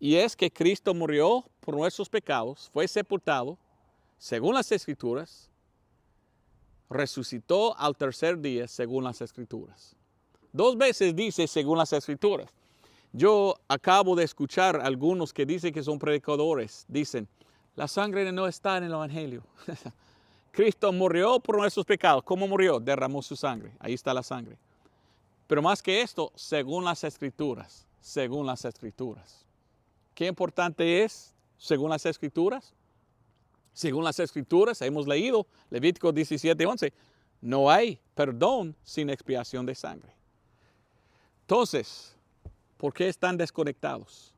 Y es que Cristo murió por nuestros pecados, fue sepultado, según las Escrituras, resucitó al tercer día, según las Escrituras. 2 veces dice, según las Escrituras. Yo acabo de escuchar a algunos que dicen que son predicadores. Dicen, la sangre no está en el Evangelio. Cristo murió por nuestros pecados. ¿Cómo murió? Derramó su sangre. Ahí está la sangre. Pero más que esto, según las Escrituras. Según las Escrituras. ¿Qué importante es según las Escrituras? Según las Escrituras, hemos leído Levítico 17:11. No hay perdón sin expiación de sangre. Entonces, ¿por qué están desconectados?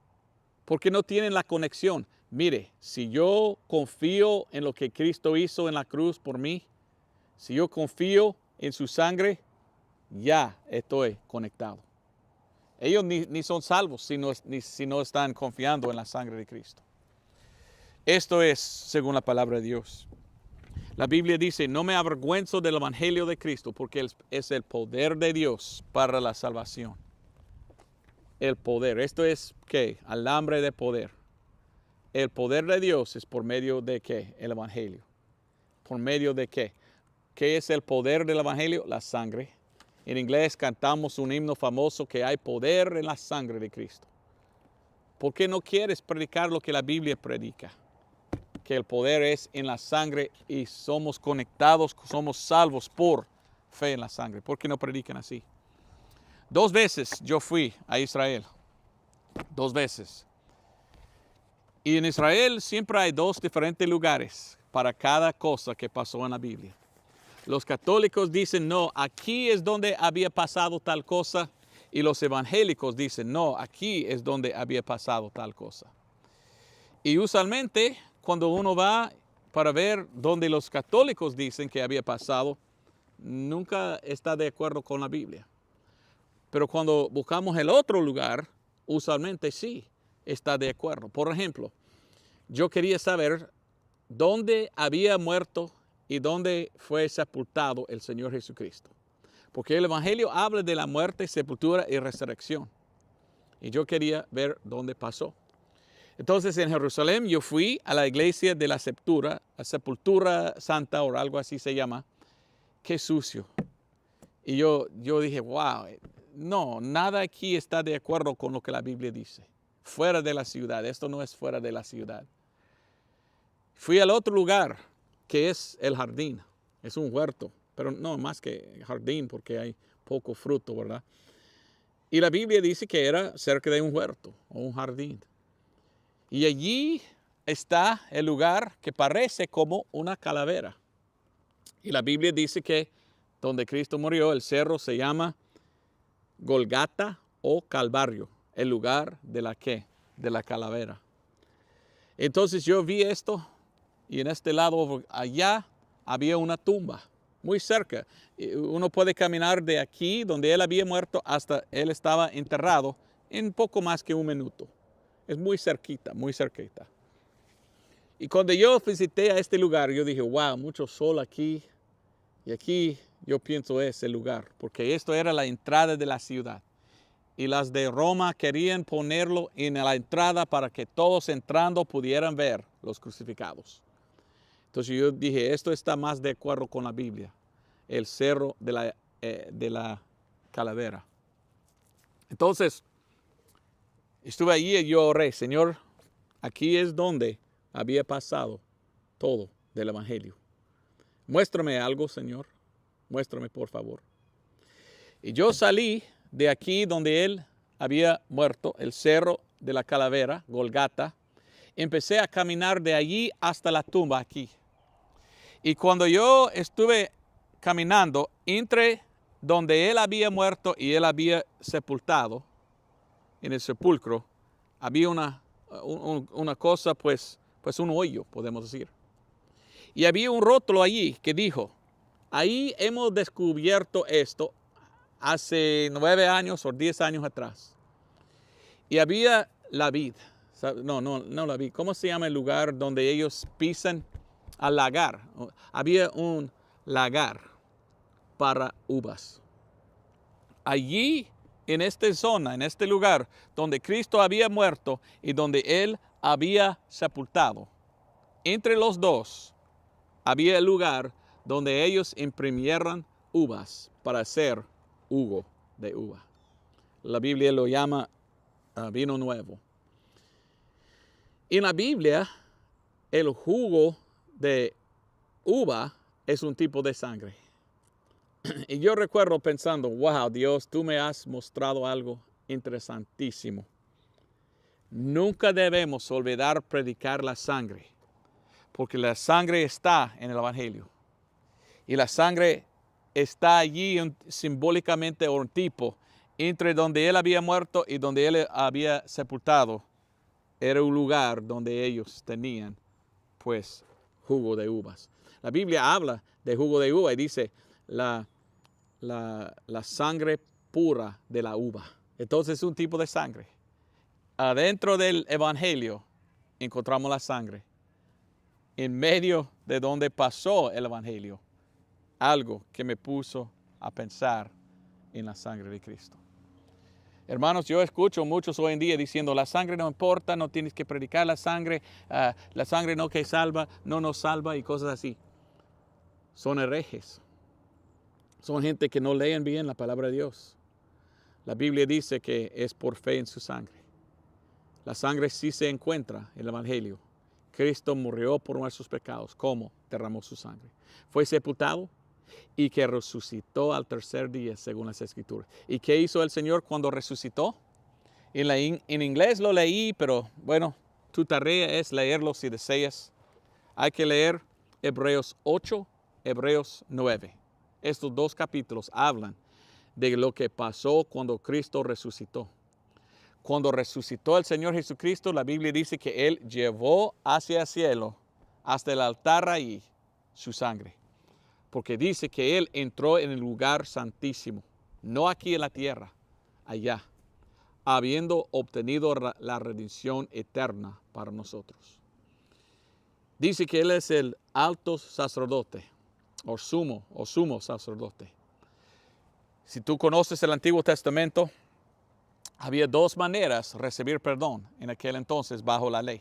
¿Por qué no tienen la conexión? Mire, si yo confío en lo que Cristo hizo en la cruz por mí, si yo confío en su sangre, ya estoy conectado. Ellos ni son salvos si no están confiando en la sangre de Cristo. Esto es según la palabra de Dios. La Biblia dice, no me avergüenzo del Evangelio de Cristo porque es el poder de Dios para la salvación. El poder, esto es, ¿qué? Alambre de poder. El poder de Dios es por medio de ¿qué? El Evangelio. ¿Por medio de qué? ¿Qué es el poder del Evangelio? La sangre. En inglés cantamos un himno famoso que hay poder en la sangre de Cristo. ¿Por qué no quieres predicar lo que la Biblia predica? Que el poder es en la sangre y somos conectados, somos salvos por fe en la sangre. ¿Por qué no predican así? 2 veces yo fui a Israel. 2 veces. Y en Israel siempre hay 2 diferentes lugares para cada cosa que pasó en la Biblia. Los católicos dicen, no, aquí es donde había pasado tal cosa. Y los evangélicos dicen, no, aquí es donde había pasado tal cosa. Y usualmente, cuando uno va para ver donde los católicos dicen que había pasado, nunca está de acuerdo con la Biblia. Pero cuando buscamos el otro lugar, usualmente sí está de acuerdo. Por ejemplo, yo quería saber dónde había muerto y dónde fue sepultado el Señor Jesucristo. Porque el Evangelio habla de la muerte, sepultura y resurrección. Y yo quería ver dónde pasó. Entonces en Jerusalén yo fui a la iglesia de la sepultura santa o algo así se llama. Qué sucio. Y yo dije, wow, no, nada aquí está de acuerdo con lo que la Biblia dice. Fuera de la ciudad, esto no es fuera de la ciudad. Fui al otro lugar, que es el jardín. Es un huerto, pero no más que jardín porque hay poco fruto, ¿verdad? Y la Biblia dice que era cerca de un huerto o un jardín. Y allí está el lugar que parece como una calavera. Y la Biblia dice que donde Cristo murió, el cerro se llama Golgata o Calvario, el lugar de la ¿qué? De la calavera. Entonces yo vi esto y en este lado allá había una tumba muy cerca. Uno puede caminar de aquí donde él había muerto hasta él estaba enterrado en poco más que 1 minuto. Es muy cerquita, muy cerquita. Y cuando yo visité a este lugar, yo dije, wow, mucho sol aquí. Y aquí yo pienso es el lugar, porque esto era la entrada de la ciudad. Y las de Roma querían ponerlo en la entrada para que todos entrando pudieran ver los crucificados. Entonces yo dije, esto está más de acuerdo con la Biblia, el cerro de la calavera. Entonces, estuve allí y yo oré, Señor, aquí es donde había pasado todo del Evangelio. Muéstrame algo, Señor. Muéstrame, por favor. Y yo salí de aquí donde él había muerto, el cerro de la calavera, Golgata, empecé a caminar de allí hasta la tumba aquí. Y cuando yo estuve caminando entre donde él había muerto y él había sepultado, en el sepulcro, había una cosa, pues un hoyo, podemos decir. Y había un rótulo allí que dijo, ahí hemos descubierto esto hace 9 años o 10 años atrás. Y había la vid. No la vid. ¿Cómo se llama el lugar donde ellos pisan? Al lagar. Había un lagar para uvas. Allí, en esta zona, en este lugar donde Cristo había muerto y donde Él había sepultado, entre los dos había el lugar donde ellos imprimieron uvas para hacer jugo de uva. La Biblia lo llama vino nuevo. En la Biblia, el jugo de uva es un tipo de sangre. Y yo recuerdo pensando, wow, Dios, tú me has mostrado algo interesantísimo. Nunca debemos olvidar predicar la sangre, porque la sangre está en el Evangelio. Y la sangre está allí simbólicamente un tipo entre donde Él había muerto y donde Él había sepultado. Era un lugar donde ellos tenían, pues, jugo de uvas. La Biblia habla de jugo de uva y dice la sangre pura de la uva. Entonces es un tipo de sangre. Adentro del Evangelio encontramos la sangre. En medio de donde pasó el Evangelio, algo que me puso a pensar en la sangre de Cristo. Hermanos, yo escucho muchos hoy en día diciendo, la sangre no importa, no tienes que predicar la sangre no que salva, no nos salva y cosas así. Son herejes. Son gente que no leen bien la palabra de Dios. La Biblia dice que es por fe en su sangre. La sangre sí se encuentra en el Evangelio. Cristo murió por nuestros pecados. ¿Cómo? Derramó su sangre. Fue sepultado y que resucitó al tercer día, según las Escrituras. ¿Y qué hizo el Señor cuando resucitó? En inglés lo leí, pero bueno, tu tarea es leerlo si deseas. Hay que leer Hebreos 8, Hebreos 9. Estos 2 capítulos hablan de lo que pasó cuando Cristo resucitó. Cuando resucitó el Señor Jesucristo, la Biblia dice que Él llevó hacia el cielo, hasta el altar ahí, su sangre. Porque dice que Él entró en el lugar santísimo, no aquí en la tierra, allá, habiendo obtenido la redención eterna para nosotros. Dice que Él es el alto sacerdote, o sumo sacerdote. Si tú conoces el Antiguo Testamento, había 2 maneras de recibir perdón en aquel entonces bajo la ley.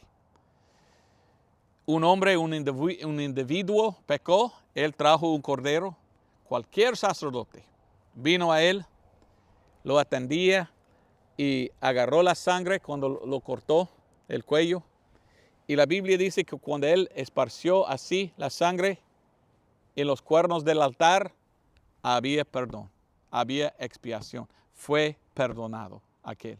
Un hombre, un individuo pecó, él trajo un cordero, cualquier sacerdote vino a él, lo atendía y agarró la sangre cuando lo cortó el cuello. Y la Biblia dice que cuando él esparció así la sangre en los cuernos del altar, había perdón, había expiación, fue perdonado aquel.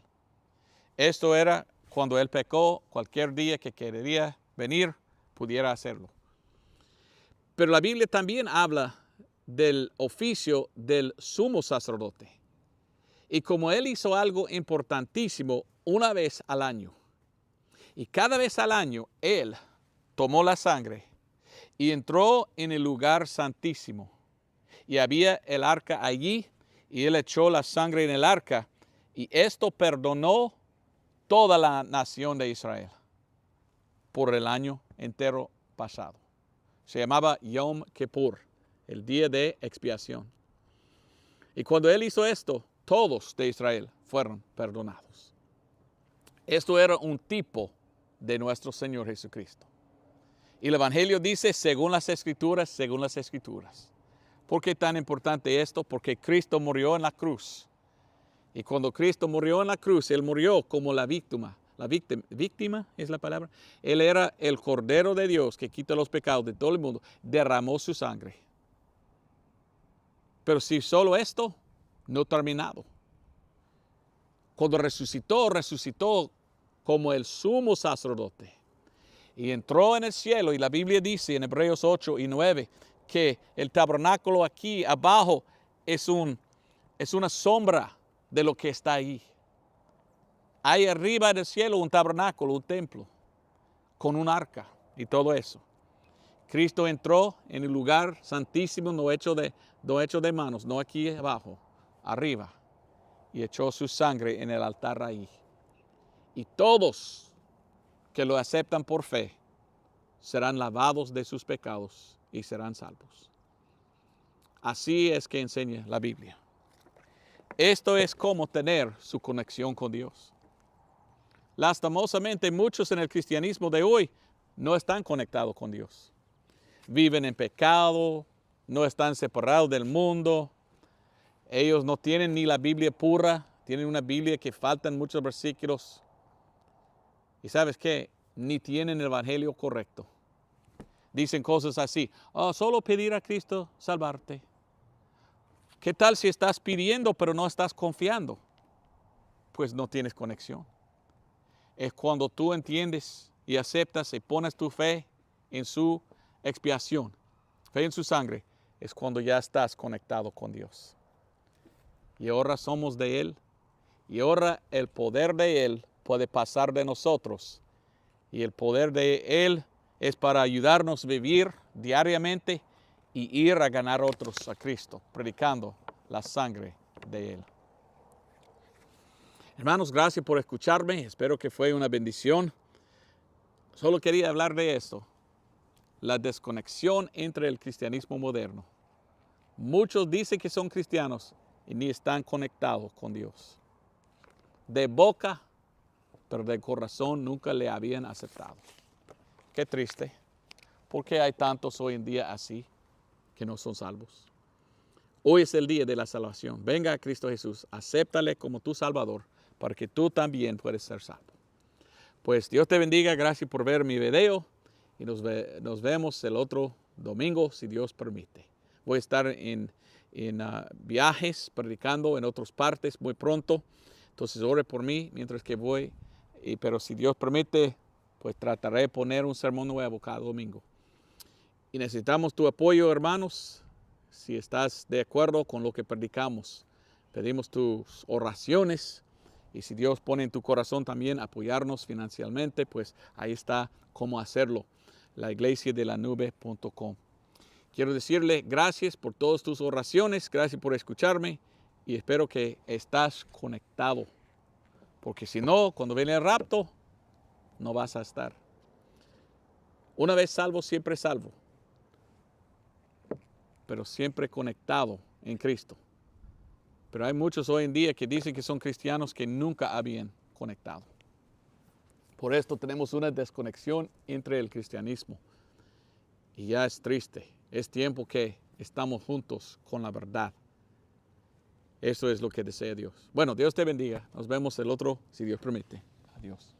Esto era cuando él pecó, cualquier día que quería venir, pudiera hacerlo. Pero la Biblia también habla del oficio del sumo sacerdote. Y como él hizo algo importantísimo una vez al año, y cada vez al año él tomó la sangre y entró en el lugar santísimo. Y había el arca allí, y él echó la sangre en el arca, y esto perdonó toda la nación de Israel por el año entero pasado. Se llamaba Yom Kippur, el día de expiación. Y cuando él hizo esto, todos de Israel fueron perdonados. Esto era un tipo de nuestro Señor Jesucristo. Y el Evangelio dice, según las Escrituras, según las Escrituras. ¿Por qué tan importante esto? Porque Cristo murió en la cruz. Y cuando Cristo murió en la cruz, Él murió como la víctima. Víctima es la palabra. Él era el Cordero de Dios que quita los pecados de todo el mundo. Derramó su sangre. Pero si solo esto, no terminado. Cuando resucitó como el sumo sacerdote. Y entró en el cielo, y la Biblia dice en Hebreos 8 y 9 que el tabernáculo aquí abajo es una sombra de lo que está ahí. Hay arriba del cielo un tabernáculo, un templo, con un arca y todo eso. Cristo entró en el lugar santísimo, no hecho de manos, no aquí abajo, arriba, y echó su sangre en el altar ahí. Y todos que lo aceptan por fe serán lavados de sus pecados y serán salvos. Así es que enseña la Biblia. Esto es como tener su conexión con Dios. Lastimosamente, muchos en el cristianismo de hoy no están conectados con Dios. Viven en pecado, no están separados del mundo. Ellos no tienen ni la Biblia pura, tienen una Biblia que faltan muchos versículos. Y ¿sabes qué? Ni tienen el evangelio correcto. Dicen cosas así, solo pedir a Cristo salvarte. ¿Qué tal si estás pidiendo pero no estás confiando? Pues no tienes conexión. Es cuando tú entiendes y aceptas y pones tu fe en su expiación, fe en su sangre, es cuando ya estás conectado con Dios. Y ahora somos de Él, y ahora el poder de Él puede pasar de nosotros. Y el poder de Él es para ayudarnos a vivir diariamente y ir a ganar otros a Cristo, predicando la sangre de Él. Hermanos, gracias por escucharme. Espero que fue una bendición. Solo quería hablar de esto, la desconexión entre el cristianismo moderno. Muchos dicen que son cristianos y ni están conectados con Dios. De boca, pero de corazón nunca le habían aceptado. Qué triste. ¿Por qué hay tantos hoy en día así que no son salvos? Hoy es el día de la salvación. Venga a Cristo Jesús, acéptale como tu Salvador, para que tú también puedas ser salvo. Pues Dios te bendiga, gracias por ver mi video y nos vemos el otro domingo, si Dios permite. Voy a estar en viajes, predicando en otras partes muy pronto, entonces ore por mí mientras que voy, pero si Dios permite, pues trataré de poner un sermón nuevo cada domingo. Y necesitamos tu apoyo, hermanos, si estás de acuerdo con lo que predicamos. Pedimos tus oraciones. Y si Dios pone en tu corazón también apoyarnos financieramente, pues ahí está cómo hacerlo, laiglesiadelanube.com. Quiero decirle gracias por todas tus oraciones, gracias por escucharme y espero que estás conectado. Porque si no, cuando viene el rapto, no vas a estar. Una vez salvo, siempre salvo. Pero siempre conectado en Cristo. Pero hay muchos hoy en día que dicen que son cristianos que nunca habían conectado. Por esto tenemos una desconexión entre el cristianismo. Y ya es triste. Es tiempo que estamos juntos con la verdad. Eso es lo que desea Dios. Bueno, Dios te bendiga. Nos vemos el otro, si Dios permite. Adiós.